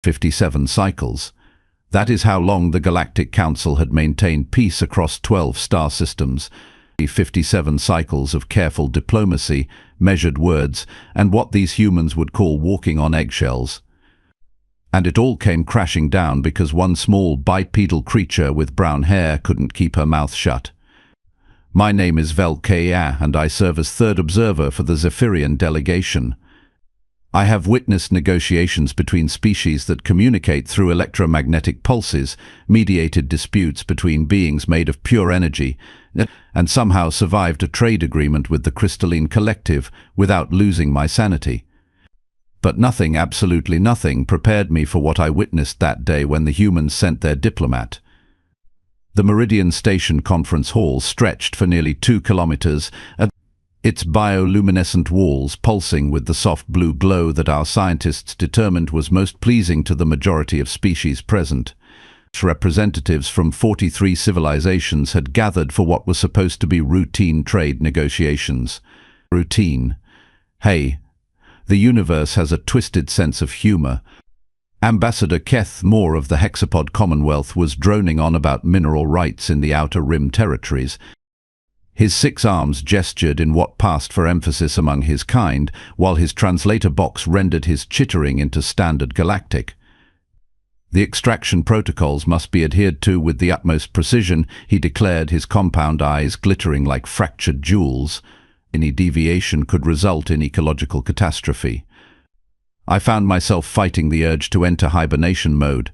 57 cycles. That is how long the Galactic Council had maintained peace across 12 star systems. 57 cycles of careful diplomacy, measured words, and what these humans would call walking on eggshells. And it all came crashing down because one small bipedal creature with brown hair couldn't keep her mouth shut. My name is Velkaya, and I serve as third observer for the Zephyrian delegation. I have witnessed negotiations between species that communicate through electromagnetic pulses, mediated disputes between beings made of pure energy, and somehow survived a trade agreement with the Crystalline Collective without losing my sanity. But nothing, absolutely nothing, prepared me for what I witnessed that day when the humans sent their diplomat. The Meridian Station conference hall stretched for nearly 2 kilometers, its bioluminescent walls pulsing with the soft blue glow that our scientists determined was most pleasing to the majority of species present. Representatives from 43 civilizations had gathered for what was supposed to be routine trade negotiations. Routine. Hey, the universe has a twisted sense of humor. Ambassador Keth Moore of the Hexapod Commonwealth was droning on about mineral rights in the Outer Rim territories. His 6 arms gestured in what passed for emphasis among his kind, while his translator box rendered his chittering into standard Galactic. The extraction protocols must be adhered to with the utmost precision, he declared, his compound eyes glittering like fractured jewels. Any deviation could result in ecological catastrophe. I found myself fighting the urge to enter hibernation mode.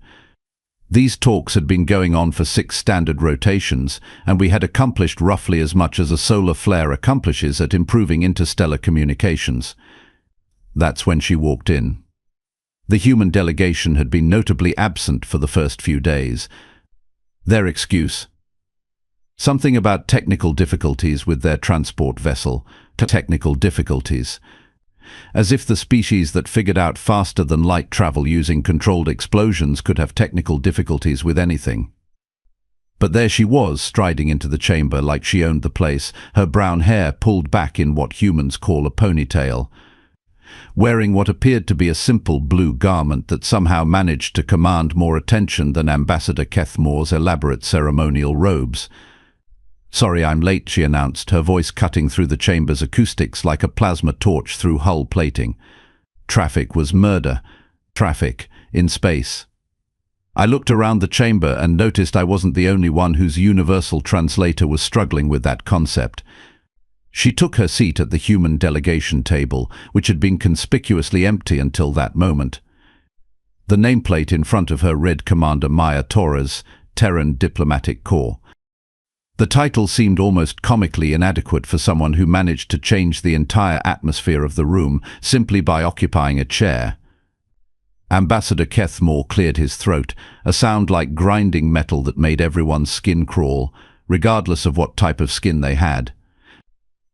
These talks had been going on for 6 standard rotations, and we had accomplished roughly as much as a solar flare accomplishes at improving interstellar communications. That's when she walked in. The human delegation had been notably absent for the first few days. Their excuse: something about technical difficulties with their transport vessel. Technical difficulties. As if the species that figured out faster than light travel using controlled explosions could have technical difficulties with anything. But there she was, striding into the chamber like she owned the place, her brown hair pulled back in what humans call a ponytail. Wearing what appeared to be a simple blue garment that somehow managed to command more attention than Ambassador Keth Moore's elaborate ceremonial robes. "Sorry I'm late," she announced, her voice cutting through the chamber's acoustics like a plasma torch through hull plating. Traffic was murder. Traffic in space. I looked around the chamber and noticed I wasn't the only one whose universal translator was struggling with that concept. She took her seat at the human delegation table, which had been conspicuously empty until that moment. The nameplate in front of her read Commander Maya Torres, Terran Diplomatic Corps. The title seemed almost comically inadequate for someone who managed to change the entire atmosphere of the room simply by occupying a chair. Ambassador Keth Moore cleared his throat, a sound like grinding metal that made everyone's skin crawl, regardless of what type of skin they had.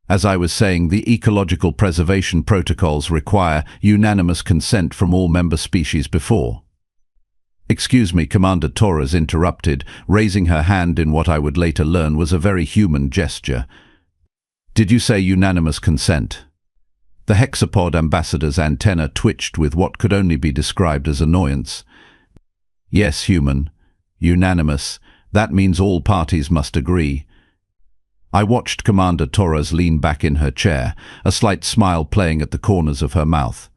As I was saying, the ecological preservation protocols require unanimous consent from all member species before. "Excuse me," Commander Torres interrupted, raising her hand in what I would later learn was a very human gesture. "Did you say unanimous consent?" The hexapod ambassador's antenna twitched with what could only be described as annoyance. "Yes, human. Unanimous. That means all parties must agree." I watched Commander Torres lean back in her chair, a slight smile playing at the corners of her mouth.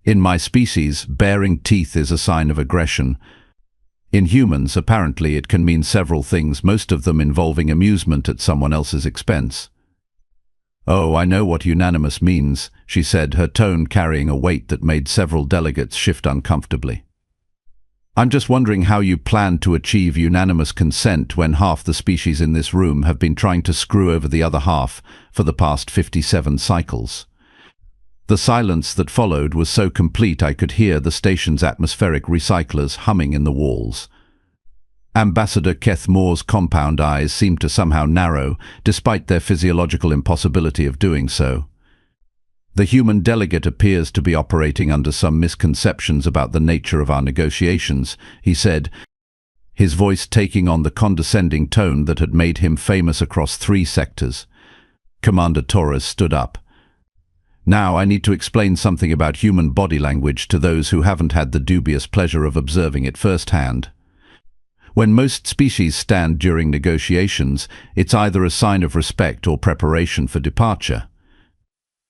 "In my species, baring teeth is a sign of aggression. In humans, apparently, it can mean several things, most of them involving amusement at someone else's expense." "Oh, I know what unanimous means," she said, her tone carrying a weight that made several delegates shift uncomfortably. "I'm just wondering how you plan to achieve unanimous consent when half the species in this room have been trying to screw over the other half for the past 57 cycles." The silence that followed was so complete I could hear the station's atmospheric recyclers humming in the walls. Ambassador Keth Moore's compound eyes seemed to somehow narrow, despite their physiological impossibility of doing so. "The human delegate appears to be operating under some misconceptions about the nature of our negotiations," he said, his voice taking on the condescending tone that had made him famous across 3 sectors. Commander Torres stood up. Now I need to explain something about human body language to those who haven't had the dubious pleasure of observing it firsthand. When most species stand during negotiations, it's either a sign of respect or preparation for departure.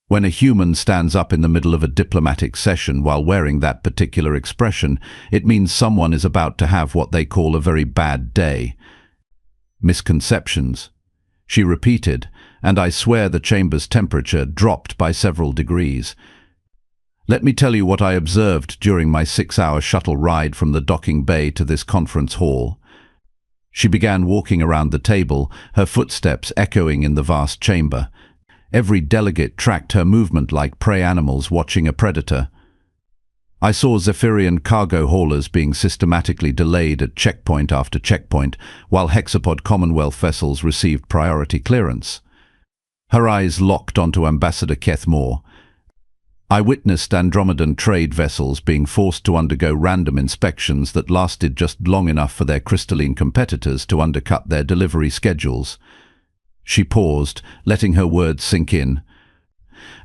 When a human stands up in the middle of a diplomatic session while wearing that particular expression, it means someone is about to have what they call a very bad day. Misconceptions, she repeated, and I swear the chamber's temperature dropped by several degrees. Let me tell you what I observed during my 6-hour shuttle ride from the docking bay to this conference hall. She began walking around the table, her footsteps echoing in the vast chamber. Every delegate tracked her movement like prey animals watching a predator. I saw Zephyrian cargo haulers being systematically delayed at checkpoint after checkpoint, while hexapod Commonwealth vessels received priority clearance. Her eyes locked onto Ambassador Kethmore. I witnessed Andromedan trade vessels being forced to undergo random inspections that lasted just long enough for their crystalline competitors to undercut their delivery schedules. She paused, letting her words sink in.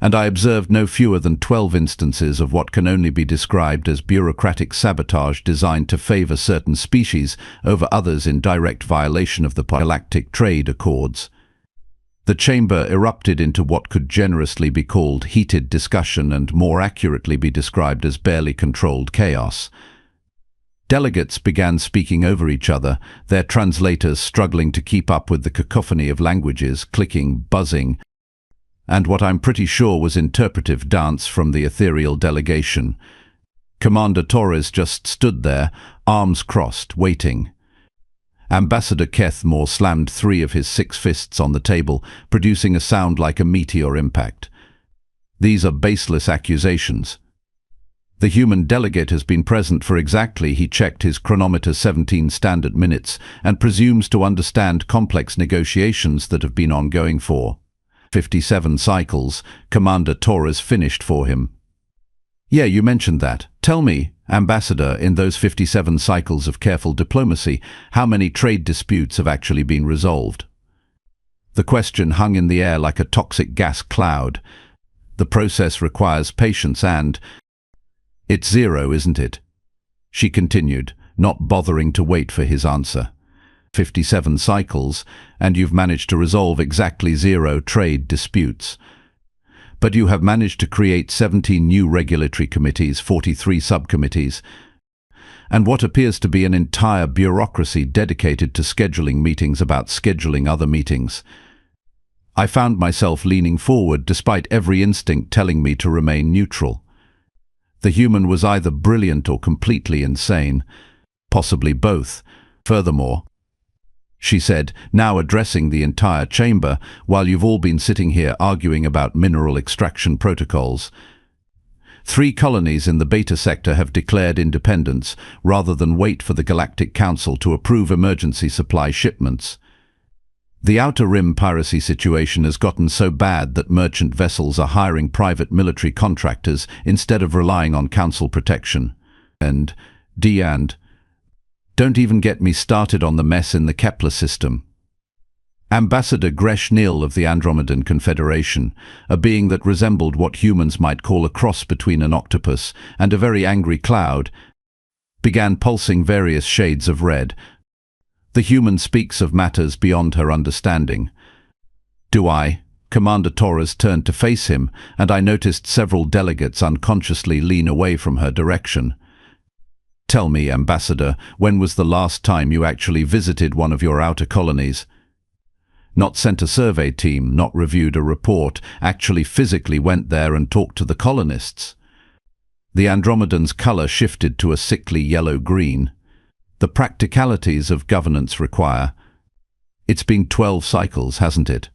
And I observed no fewer than 12 instances of what can only be described as bureaucratic sabotage designed to favor certain species over others in direct violation of the Galactic trade accords. The chamber erupted into what could generously be called heated discussion and more accurately be described as barely controlled chaos. Delegates began speaking over each other, their translators struggling to keep up with the cacophony of languages, clicking, buzzing, and what I'm pretty sure was interpretive dance from the ethereal delegation. Commander Torres just stood there, arms crossed, waiting. Ambassador Kethmore slammed 3 of his 6 fists on the table, producing a sound like a meteor impact. These are baseless accusations. The human delegate has been present for exactly, he checked his chronometer, 17 standard minutes, and presumes to understand complex negotiations that have been ongoing for 57 cycles. Commander Torres finished for him. Yeah, you mentioned that. Tell me, Ambassador, in those 57 cycles of careful diplomacy, how many trade disputes have actually been resolved? The question hung in the air like a toxic gas cloud. The process requires patience and... It's 0, isn't it? She continued, not bothering to wait for his answer. 57 cycles, and you've managed to resolve exactly 0 trade disputes. But you have managed to create 17 new regulatory committees, 43 subcommittees, and what appears to be an entire bureaucracy dedicated to scheduling meetings about scheduling other meetings. I found myself leaning forward despite every instinct telling me to remain neutral. The human was either brilliant or completely insane, possibly both. Furthermore, she said, now addressing the entire chamber, while you've all been sitting here arguing about mineral extraction protocols. 3 colonies in the Beta sector have declared independence, rather than wait for the Galactic Council to approve emergency supply shipments. The Outer Rim piracy situation has gotten so bad that merchant vessels are hiring private military contractors instead of relying on Council protection. And don't even get me started on the mess in the Kepler system. Ambassador Gresh Nil of the Andromedan Confederation, a being that resembled what humans might call a cross between an octopus and a very angry cloud, began pulsing various shades of red. The human speaks of matters beyond her understanding. Do I? Commander Torres turned to face him, and I noticed several delegates unconsciously lean away from her direction. Tell me, Ambassador, when was the last time you actually visited one of your outer colonies? Not sent a survey team, not reviewed a report, actually physically went there and talked to the colonists. The Andromedan's color shifted to a sickly yellow-green. The practicalities of governance require. It's been 12 cycles, hasn't it?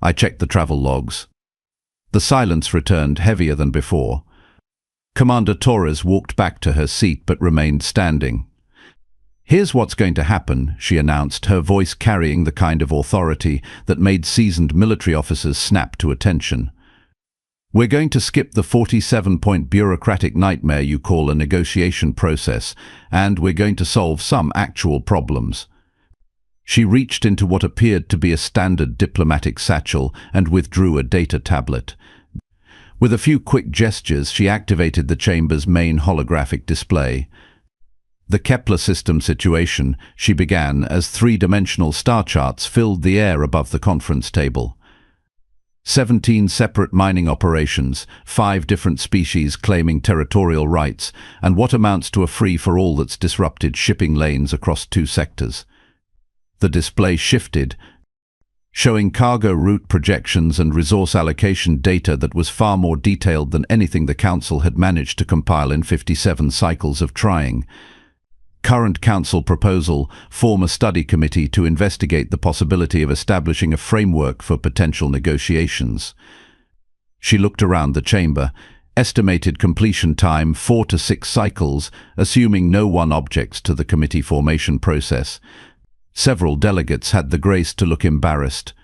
I checked the travel logs. The silence returned, heavier than before. Commander Torres walked back to her seat but remained standing. Here's what's going to happen, she announced, her voice carrying the kind of authority that made seasoned military officers snap to attention. We're going to skip the 47-point bureaucratic nightmare you call a negotiation process, and we're going to solve some actual problems. She reached into what appeared to be a standard diplomatic satchel and withdrew a data tablet. With a few quick gestures, she activated the chamber's main holographic display. The Kepler system situation, she began, as three-dimensional star charts filled the air above the conference table. 17 separate mining operations, 5 different species claiming territorial rights, and what amounts to a free-for-all that's disrupted shipping lanes across 2 sectors. The display shifted, showing cargo route projections and resource allocation data that was far more detailed than anything the Council had managed to compile in 57 cycles of trying. Current Council proposal: form a study committee to investigate the possibility of establishing a framework for potential negotiations. She looked around the chamber. Estimated completion time 4 to 6 cycles, assuming no one objects to the committee formation process. Several delegates had the grace to look embarrassed.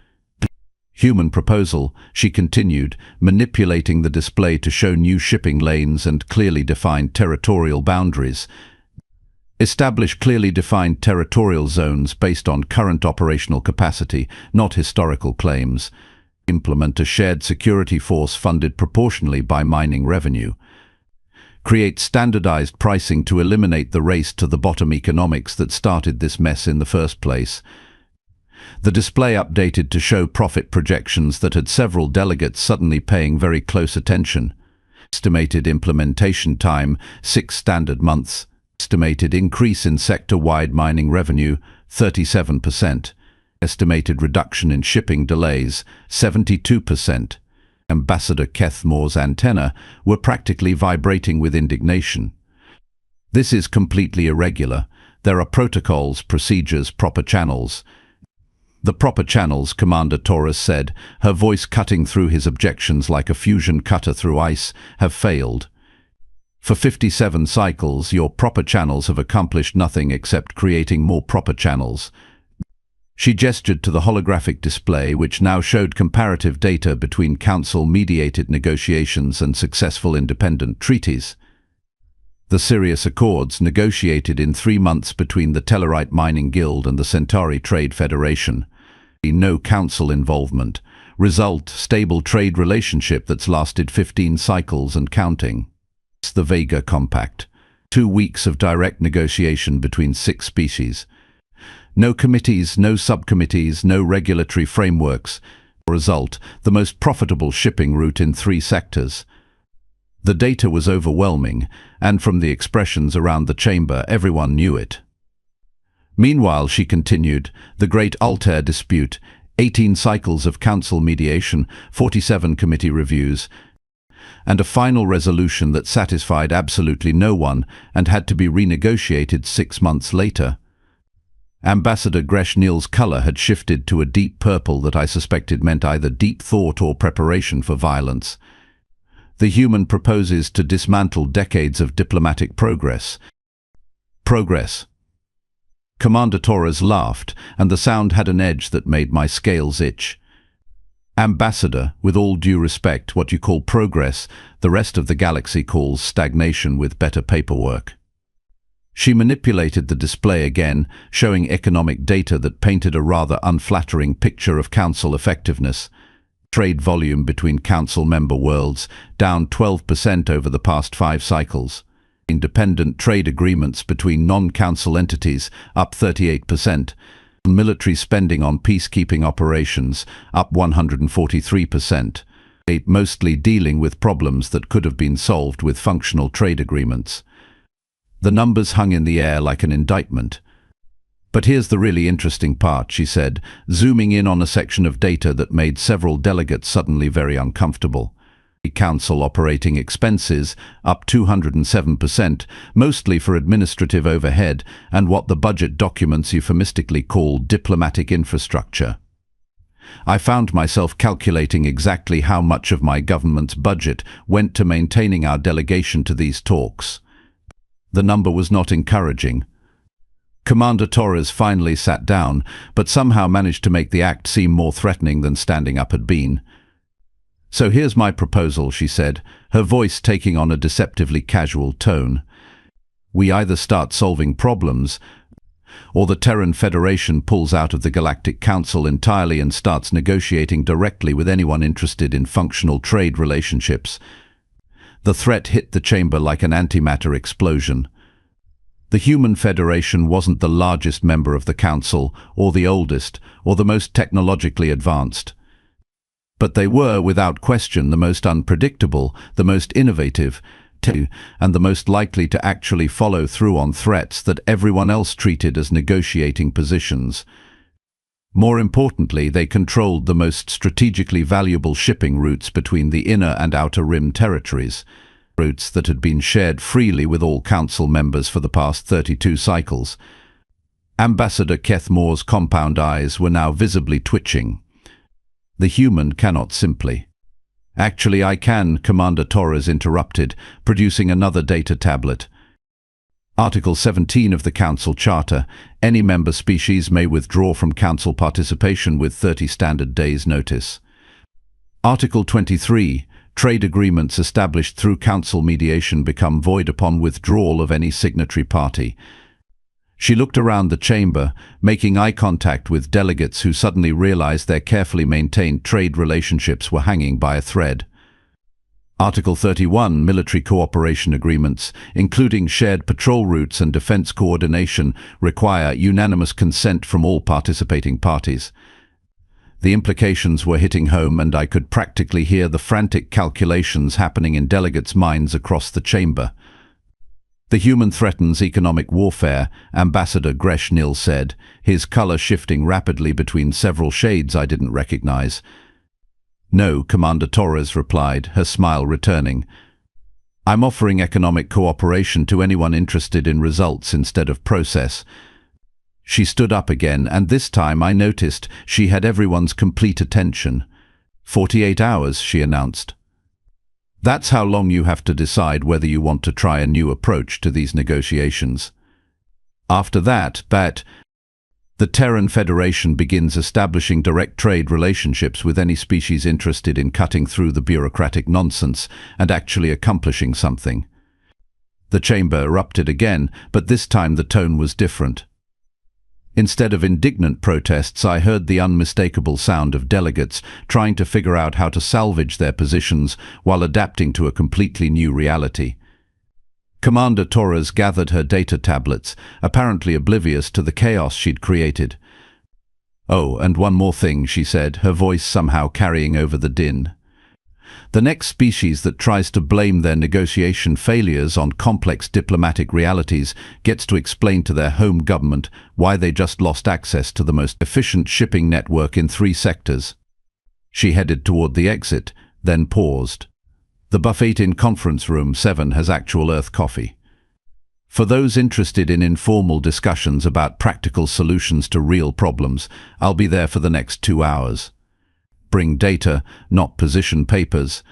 Human proposal, she continued, manipulating the display to show new shipping lanes and clearly defined territorial boundaries. Establish clearly defined territorial zones based on current operational capacity, not historical claims. Implement a shared security force funded proportionally by mining revenue. Create standardized pricing to eliminate the race to the bottom economics that started this mess in the first place. The display updated to show profit projections that had several delegates suddenly paying very close attention. Estimated implementation time, 6 standard months. Estimated increase in sector-wide mining revenue, 37%. Estimated reduction in shipping delays, 72%. Ambassador Kethmore's antenna were practically vibrating with indignation. This is completely irregular. There are protocols, procedures, proper channels. The proper channels, Commander Torres said, her voice cutting through his objections like a fusion cutter through ice, have failed. For 57 cycles, your proper channels have accomplished nothing except creating more proper channels. She gestured to the holographic display, which now showed comparative data between Council-mediated negotiations and successful independent treaties. The Sirius Accords, negotiated in 3 months between the Tellarite Mining Guild and the Centauri Trade Federation. No Council involvement. Result: stable trade relationship that's lasted 15 cycles and counting. The Vega Compact. 2 weeks of direct negotiation between 6 species. No committees, no subcommittees, no regulatory frameworks. Result: the most profitable shipping route in 3 sectors. The data was overwhelming, and from the expressions around the chamber, everyone knew it. Meanwhile, she continued, the Great Altair dispute, 18 cycles of council mediation, 47 committee reviews, and a final resolution that satisfied absolutely no one and had to be renegotiated 6 months later. Ambassador Greshnil's color had shifted to a deep purple that I suspected meant either deep thought or preparation for violence. The human proposes to dismantle decades of diplomatic progress. Progress. Commander Torres laughed, and the sound had an edge that made my scales itch. Ambassador, with all due respect, what you call progress, the rest of the galaxy calls stagnation with better paperwork. She manipulated the display again, showing economic data that painted a rather unflattering picture of Council effectiveness. Trade volume between Council member worlds, down 12% over the past 5 cycles. Independent trade agreements between non-Council entities, up 38%. Military spending on peacekeeping operations, up 143%. Mostly dealing with problems that could have been solved with functional trade agreements. The numbers hung in the air like an indictment. But here's the really interesting part, she said, zooming in on a section of data that made several delegates suddenly very uncomfortable. Council operating expenses, up 207%, mostly for administrative overhead and what the budget documents euphemistically call diplomatic infrastructure. I found myself calculating exactly how much of my government's budget went to maintaining our delegation to these talks. The number was not encouraging. Commander Torres finally sat down, but somehow managed to make the act seem more threatening than standing up had been. So here's my proposal, she said, her voice taking on a deceptively casual tone. We either start solving problems, or the Terran Federation pulls out of the Galactic Council entirely and starts negotiating directly with anyone interested in functional trade relationships. The threat hit the chamber like an antimatter explosion. The Human Federation wasn't the largest member of the Council, or the oldest, or the most technologically advanced. But they were, without question, the most unpredictable, the most innovative, and the most likely to actually follow through on threats that everyone else treated as negotiating positions. More importantly, they controlled the most strategically valuable shipping routes between the inner and outer rim territories, routes that had been shared freely with all Council members for the past 32 cycles. Ambassador Keth Moore's compound eyes were now visibly twitching. The human cannot simply. Actually, I can, Commander Torres interrupted, producing another data tablet. Article 17 of the Council Charter. Any member species may withdraw from Council participation with 30 standard days' notice. Article 23. Trade agreements established through Council mediation become void upon withdrawal of any signatory party. She looked around the chamber, making eye contact with delegates who suddenly realized their carefully maintained trade relationships were hanging by a thread. Article 31. Military cooperation agreements, including shared patrol routes and defense coordination, require unanimous consent from all participating parties. The implications were hitting home, and I could practically hear the frantic calculations happening in delegates' minds across the chamber. The human threatens economic warfare, Ambassador Greshnil said, his color shifting rapidly between several shades I didn't recognize. No, Commander Torres replied, her smile returning. I'm offering economic cooperation to anyone interested in results instead of process. She stood up again, and this time I noticed she had everyone's complete attention. 48 hours, she announced. That's how long you have to decide whether you want to try a new approach to these negotiations. After that, the Terran Federation begins establishing direct trade relationships with any species interested in cutting through the bureaucratic nonsense and actually accomplishing something. The chamber erupted again, but this time the tone was different. Instead of indignant protests, I heard the unmistakable sound of delegates trying to figure out how to salvage their positions while adapting to a completely new reality. Commander Torres gathered her data tablets, apparently oblivious to the chaos she'd created. Oh, and one more thing, she said, her voice somehow carrying over the din. The next species that tries to blame their negotiation failures on complex diplomatic realities gets to explain to their home government why they just lost access to the most efficient shipping network in 3 sectors. She headed toward the exit, then paused. The buffet in Conference Room 7 has actual Earth coffee. For those interested in informal discussions about practical solutions to real problems, I'll be there for the next 2 hours. Bring data, not position papers.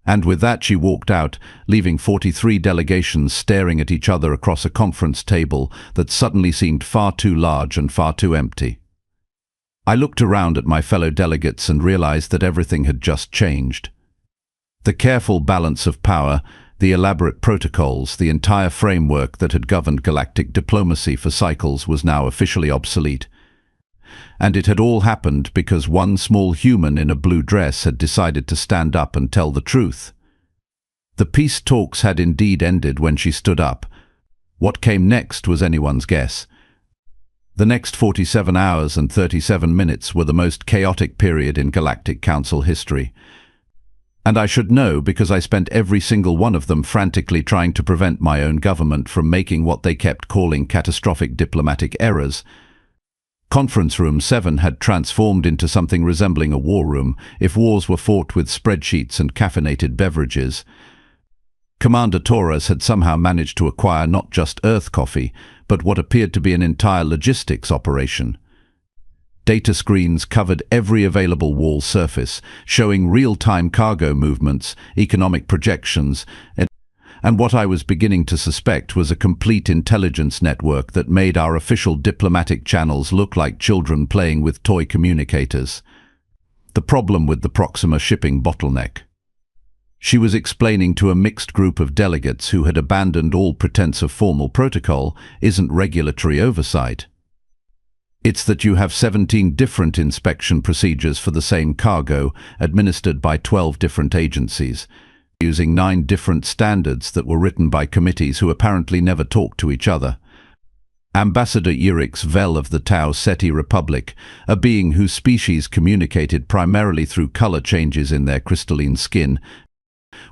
And with that she walked out, leaving 43 delegations staring at each other across a conference table that suddenly seemed far too large and far too empty. I looked around at my fellow delegates and realized that everything had just changed. The careful balance of power, the elaborate protocols, the entire framework that had governed galactic diplomacy for cycles was now officially obsolete. And it had all happened because one small human in a blue dress had decided to stand up and tell the truth. The peace talks had indeed ended when she stood up. What came next was anyone's guess. The next 47 hours and 37 minutes were the most chaotic period in Galactic Council history. And I should know because I spent every single one of them frantically trying to prevent my own government from making what they kept calling catastrophic diplomatic errors. Conference Room 7 had transformed into something resembling a war room if wars were fought with spreadsheets and caffeinated beverages. Commander Torres had somehow managed to acquire not just Earth coffee, but what appeared to be an entire logistics operation. Data screens covered every available wall surface, showing real-time cargo movements, economic projections, and what I was beginning to suspect was a complete intelligence network that made our official diplomatic channels look like children playing with toy communicators. The problem with the Proxima shipping bottleneck. She was explaining to a mixed group of delegates who had abandoned all pretense of formal protocol isn't regulatory oversight. It's that you have 17 different inspection procedures for the same cargo, administered by 12 different agencies, using 9 different standards that were written by committees who apparently never talked to each other. Ambassador HFY of the Tau Ceti Republic, a being whose species communicated primarily through color changes in their crystalline skin,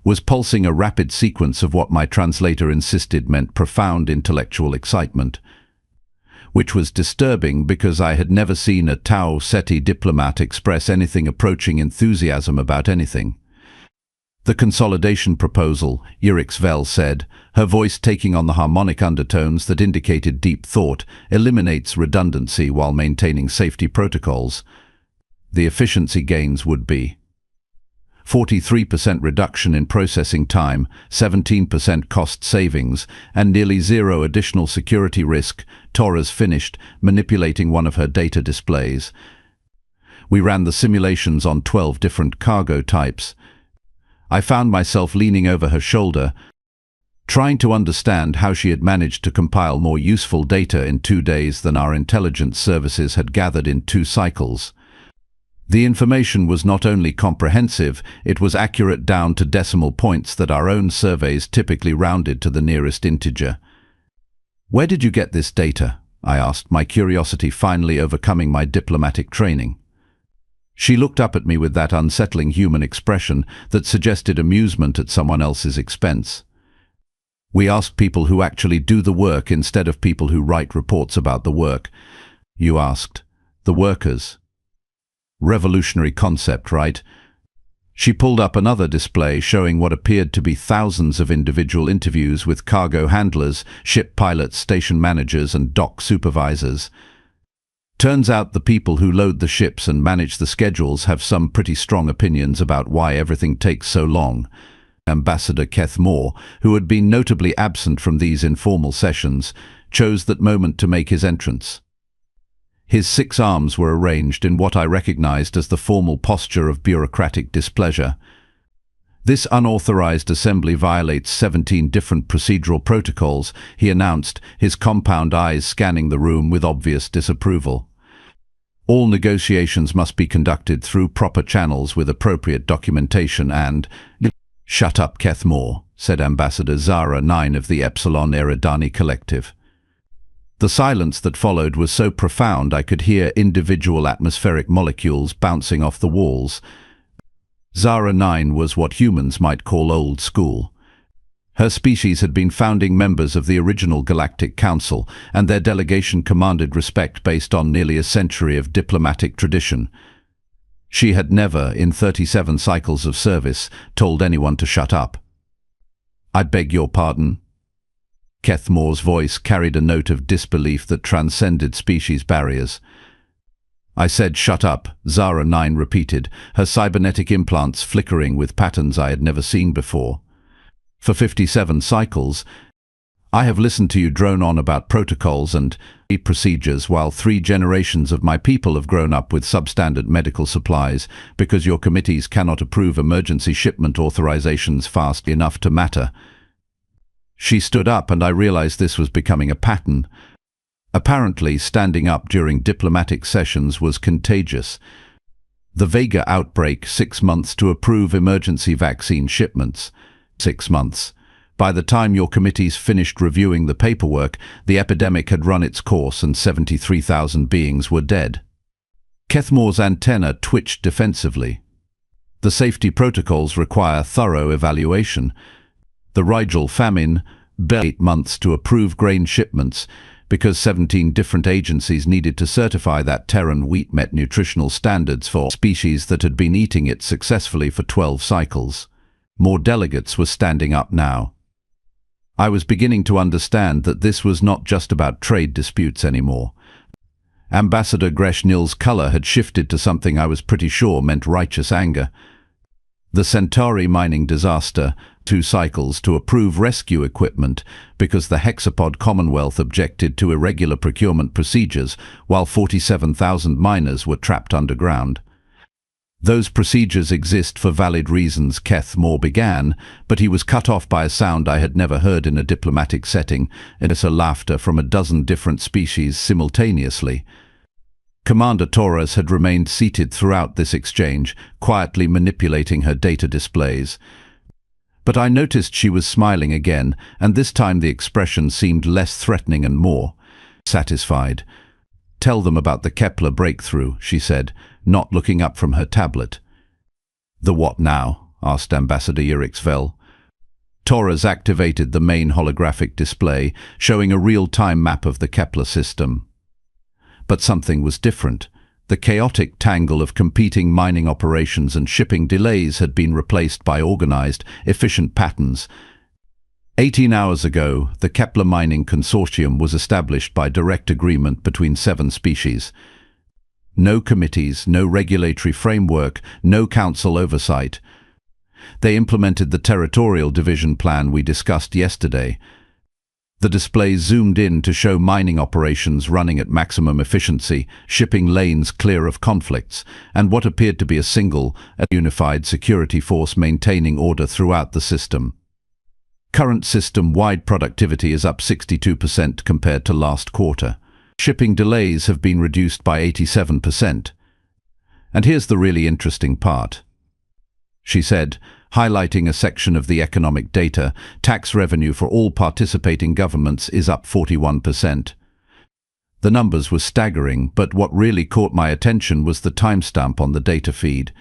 was pulsing a rapid sequence of what my translator insisted meant profound intellectual excitement, which was disturbing because I had never seen a Tau Ceti diplomat express anything approaching enthusiasm about anything. The consolidation proposal, HFY said, her voice taking on the harmonic undertones that indicated deep thought, eliminates redundancy while maintaining safety protocols. The efficiency gains would be 43% reduction in processing time, 17% cost savings, and nearly zero additional security risk. Torres finished, manipulating one of her data displays. We ran the simulations on 12 different cargo types. I found myself leaning over her shoulder, trying to understand how she had managed to compile more useful data in 2 days than our intelligence services had gathered in 2 cycles. The information was not only comprehensive, it was accurate down to decimal points that our own surveys typically rounded to the nearest integer. "Where did you get this data?" I asked, my curiosity finally overcoming my diplomatic training. She looked up at me with that unsettling human expression that suggested amusement at someone else's expense. "We asked people who actually do the work instead of people who write reports about the work." "You asked the workers." Revolutionary concept, right? She pulled up another display showing what appeared to be thousands of individual interviews with cargo handlers, ship pilots, station managers, and dock supervisors. Turns out the people who load the ships and manage the schedules have some pretty strong opinions about why everything takes so long. Ambassador HFY, who had been notably absent from these informal sessions, chose that moment to make his entrance. His 6 arms were arranged in what I recognized as the formal posture of bureaucratic displeasure. "This unauthorized assembly violates 17 different procedural protocols," he announced, his compound eyes scanning the room with obvious disapproval. "All negotiations must be conducted through proper channels with appropriate documentation and—" "Shut up, HFY," said Ambassador Zara 9 of the Epsilon Eridani Collective. The silence that followed was so profound I could hear individual atmospheric molecules bouncing off the walls. Zara 9 was what humans might call old school. Her species had been founding members of the original Galactic Council, and their delegation commanded respect based on nearly a century of diplomatic tradition. She had never, in 37 cycles of service, told anyone to shut up. "I beg your pardon?" HFY's voice carried a note of disbelief that transcended species barriers. "I said shut up," Zara 9 repeated, her cybernetic implants flickering with patterns I had never seen before. "For 57 cycles, I have listened to you drone on about protocols and procedures while 3 generations of my people have grown up with substandard medical supplies because your committees cannot approve emergency shipment authorizations fast enough to matter." She stood up and I realized this was becoming a pattern. Apparently, standing up during diplomatic sessions was contagious. The Vega outbreak, 6 months to approve emergency vaccine shipments. 6 months. By the time your committees finished reviewing the paperwork, the epidemic had run its course and 73,000 beings were dead. HFY's antenna twitched defensively. "The safety protocols require thorough evaluation. The Rigel famine, 8 months to approve grain shipments, because 17 different agencies needed to certify that Terran wheat met nutritional standards for species that had been eating it successfully for 12 cycles. More delegates were standing up now. I was beginning to understand that this was not just about trade disputes anymore. Ambassador Greshnil's color had shifted to something I was pretty sure meant righteous anger. The Centauri mining disaster, 2 cycles to approve rescue equipment because the Hexapod Commonwealth objected to irregular procurement procedures while 47,000 miners were trapped underground. Those procedures exist for valid reasons, Keth Moore began, but he was cut off by a sound I had never heard in a diplomatic setting. It was a laughter from a dozen different species simultaneously. Commander Torres had remained seated throughout this exchange, quietly manipulating her data displays. But I noticed she was smiling again, and this time the expression seemed less threatening and more satisfied. "Tell them about the Kepler breakthrough," she said, not looking up from her tablet. "The what now?" asked Ambassador Yurixvel. Torres activated the main holographic display, showing a real-time map of the Kepler system. But something was different. The chaotic tangle of competing mining operations and shipping delays had been replaced by organized, efficient patterns. 18 hours ago, the Kepler Mining Consortium was established by direct agreement between 7 species. No committees, no regulatory framework, no council oversight. They implemented the territorial division plan we discussed yesterday. The display zoomed in to show mining operations running at maximum efficiency, shipping lanes clear of conflicts, and what appeared to be a single, unified security force maintaining order throughout the system. Current system-wide productivity is up 62% compared to last quarter. Shipping delays have been reduced by 87%. And here's the really interesting part, she said, highlighting a section of the economic data. Tax revenue for all participating governments is up 41%. The numbers were staggering, but what really caught my attention was the timestamp on the data feed.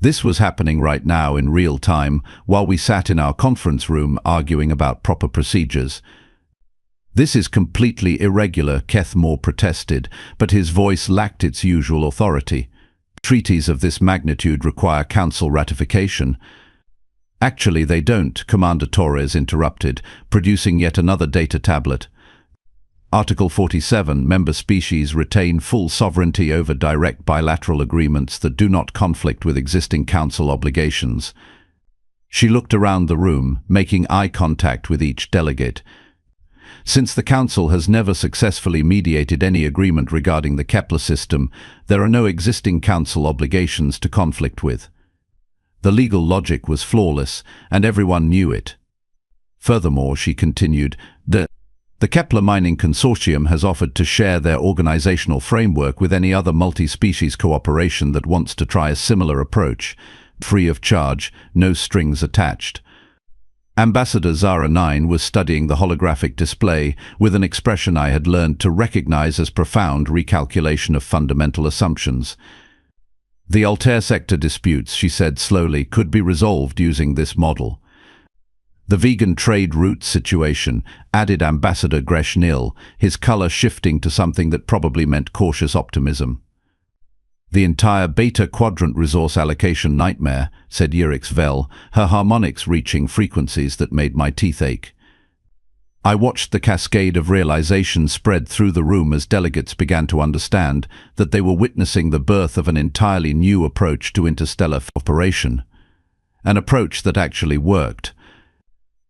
This was happening right now in real time, while we sat in our conference room arguing about proper procedures. "This is completely irregular," Keth Moore protested, but his voice lacked its usual authority. "Treaties of this magnitude require council ratification." "Actually, they don't," Commander Torres interrupted, producing yet another data tablet. Article 47, member species retain full sovereignty over direct bilateral agreements that do not conflict with existing council obligations. She looked around the room, making eye contact with each delegate. Since the Council has never successfully mediated any agreement regarding the Kepler system, there are no existing Council obligations to conflict with. The legal logic was flawless, and everyone knew it. Furthermore, she continued, the Kepler Mining Consortium has offered to share their organizational framework with any other multi-species cooperation that wants to try a similar approach, free of charge, no strings attached. Ambassador Zara 9 was studying the holographic display with an expression I had learned to recognize as profound recalculation of fundamental assumptions. "The Altair sector disputes," she said slowly, "could be resolved using this model." "The vegan trade route situation," added Ambassador Greshnil, his color shifting to something that probably meant cautious optimism. "The entire beta quadrant resource allocation nightmare," said Yurixvel, her harmonics reaching frequencies that made my teeth ache. I watched the cascade of realization spread through the room as delegates began to understand that they were witnessing the birth of an entirely new approach to interstellar operation. An approach that actually worked.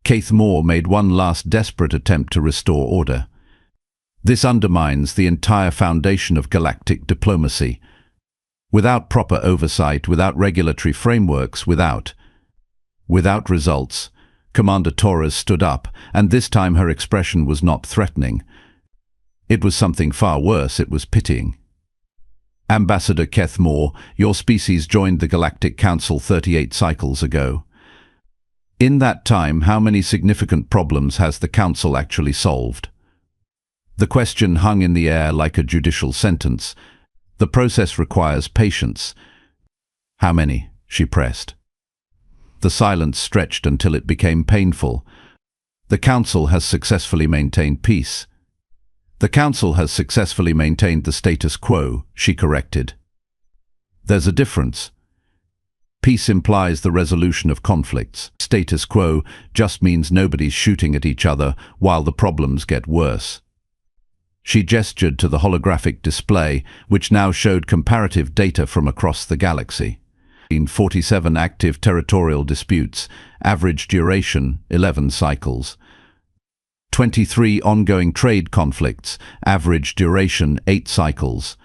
Keth Moore made one last desperate attempt to restore order. "This undermines the entire foundation of galactic diplomacy. Without proper oversight, without regulatory frameworks, without results." Commander Torres stood up, and this time her expression was not threatening. It was something far worse, it was pitying. "Ambassador Keth Moore, your species joined the Galactic Council 38 cycles ago. In that time, how many significant problems has the Council actually solved?" The question hung in the air like a judicial sentence. "The process requires patience." "How many?" she pressed. The silence stretched until it became painful. "The Council has successfully maintained peace." "The Council has successfully maintained the status quo," she corrected. "There's a difference. Peace implies the resolution of conflicts. Status quo just means nobody's shooting at each other while the problems get worse." She gestured to the holographic display, which now showed comparative data from across the galaxy. 47 active territorial disputes, average duration 11 cycles. 23 ongoing trade conflicts, average duration 8 cycles.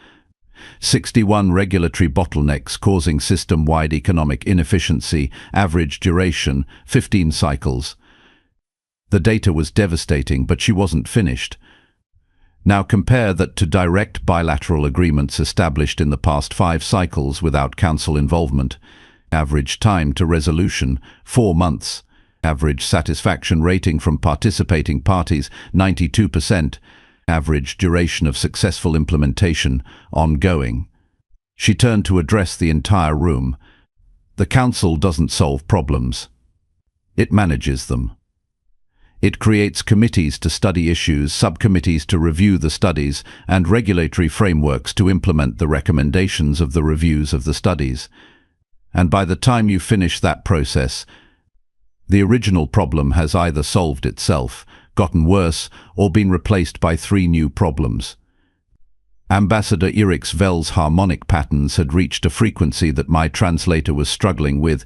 61 regulatory bottlenecks causing system-wide economic inefficiency, average duration, 15 cycles. The data was devastating, but she wasn't finished. Now compare that to direct bilateral agreements established in the past 5 cycles without council involvement. Average time to resolution, 4 months. Average satisfaction rating from participating parties, 92%. Average duration of successful implementation, ongoing. She turned to address the entire room. The council doesn't solve problems. It manages them. It creates committees to study issues, subcommittees to review the studies, and regulatory frameworks to implement the recommendations of the reviews of the studies. And by the time you finish that process, the original problem has either solved itself, gotten worse, or been replaced by 3 new problems. Ambassador Eric's Vell's harmonic patterns had reached a frequency that my translator was struggling with,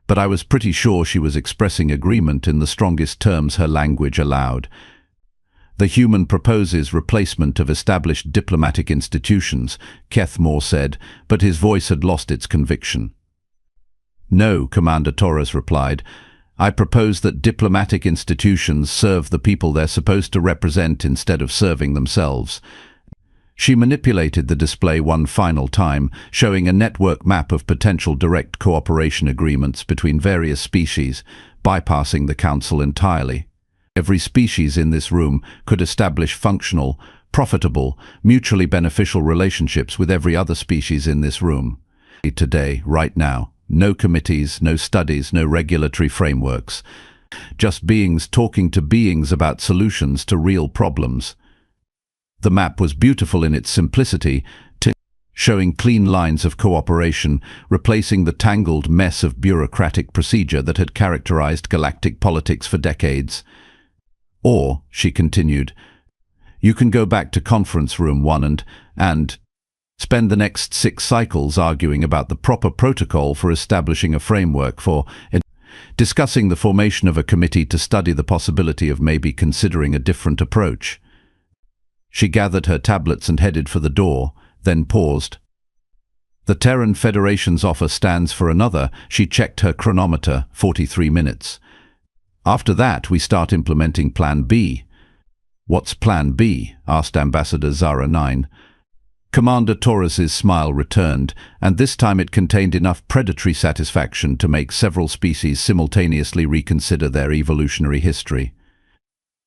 but I was pretty sure she was expressing agreement in the strongest terms her language allowed. The human proposes replacement of established diplomatic institutions, Kethmore said, but his voice had lost its conviction. No, Commander Torres replied. I propose that diplomatic institutions serve the people they're supposed to represent instead of serving themselves. She manipulated the display one final time, showing a network map of potential direct cooperation agreements between various species, bypassing the Council entirely. Every species in this room could establish functional, profitable, mutually beneficial relationships with every other species in this room. Today, right now, no committees, no studies, no regulatory frameworks. Just beings talking to beings about solutions to real problems. The map was beautiful in its simplicity, showing clean lines of cooperation, replacing the tangled mess of bureaucratic procedure that had characterized galactic politics for decades. Or, she continued, you can go back to conference room 1 and spend the next 6 cycles arguing about the proper protocol for establishing a framework for discussing the formation of a committee to study the possibility of maybe considering a different approach. She gathered her tablets and headed for the door, then paused. The Terran Federation's offer stands for another. She checked her chronometer, 43 minutes. After that, we start implementing Plan B. What's Plan B? Asked Ambassador Zara 9. Commander Torres's smile returned, and this time it contained enough predatory satisfaction to make several species simultaneously reconsider their evolutionary history.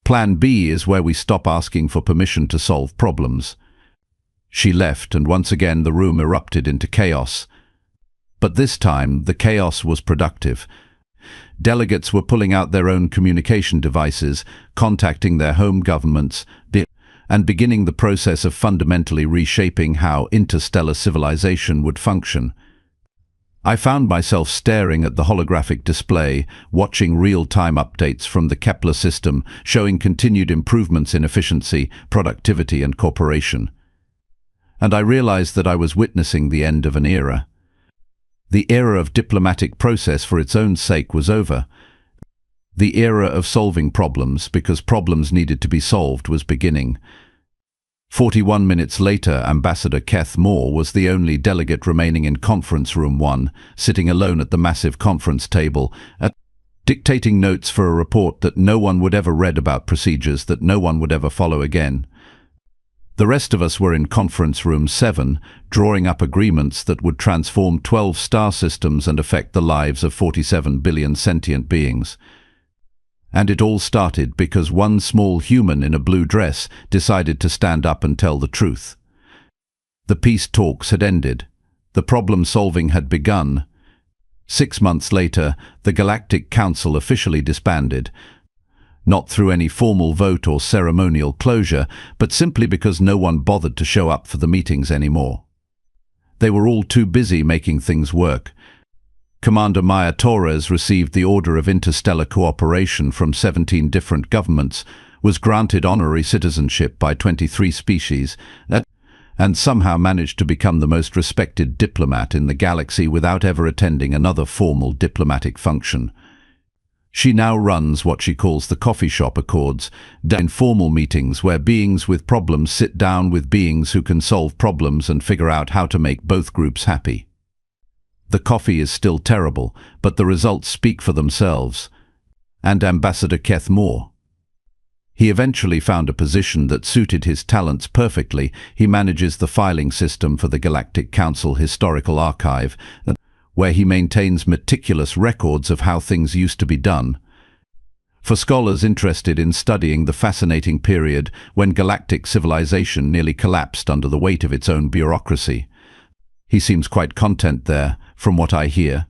Plan B is where we stop asking for permission to solve problems. She left, and once again the room erupted into chaos. But this time, the chaos was productive. Delegates were pulling out their own communication devices, contacting their home governments, and beginning the process of fundamentally reshaping how interstellar civilization would function. I found myself staring at the holographic display, watching real-time updates from the Kepler system showing continued improvements in efficiency, productivity, and cooperation. And I realized that I was witnessing the end of an era. The era of diplomatic process for its own sake was over. The era of solving problems because problems needed to be solved was beginning. 41 minutes later, Ambassador Kethmore was the only delegate remaining in conference room 1, sitting alone at the massive conference table, dictating notes for a report that no one would ever read about procedures that no one would ever follow again. The rest of us were in conference room 7, drawing up agreements that would transform 12 star systems and affect the lives of 47 billion sentient beings. And it all started because one small human in a blue dress decided to stand up and tell the truth. The peace talks had ended. The problem-solving had begun. 6 months later, the Galactic Council officially disbanded, not through any formal vote or ceremonial closure, but simply because no one bothered to show up for the meetings anymore. They were all too busy making things work. Commander Maya Torres received the Order of Interstellar Cooperation from 17 different governments, was granted honorary citizenship by 23 species, and somehow managed to become the most respected diplomat in the galaxy without ever attending another formal diplomatic function. She now runs what she calls the coffee shop accords, informal meetings where beings with problems sit down with beings who can solve problems and figure out how to make both groups happy. The coffee is still terrible, but the results speak for themselves. And Ambassador Keth Moore. He eventually found a position that suited his talents perfectly. He manages the filing system for the Galactic Council Historical Archive, where he maintains meticulous records of how things used to be done. For scholars interested in studying the fascinating period when galactic civilization nearly collapsed under the weight of its own bureaucracy, he seems quite content there, from what I hear.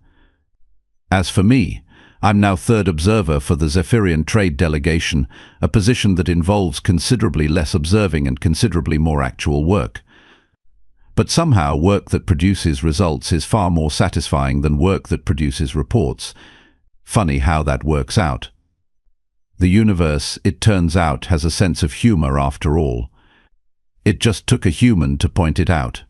As for me, I'm now third observer for the Zephyrian trade delegation, a position that involves considerably less observing and considerably more actual work. But somehow work that produces results is far more satisfying than work that produces reports. Funny how that works out. The universe, it turns out, has a sense of humor after all. It just took a human to point it out.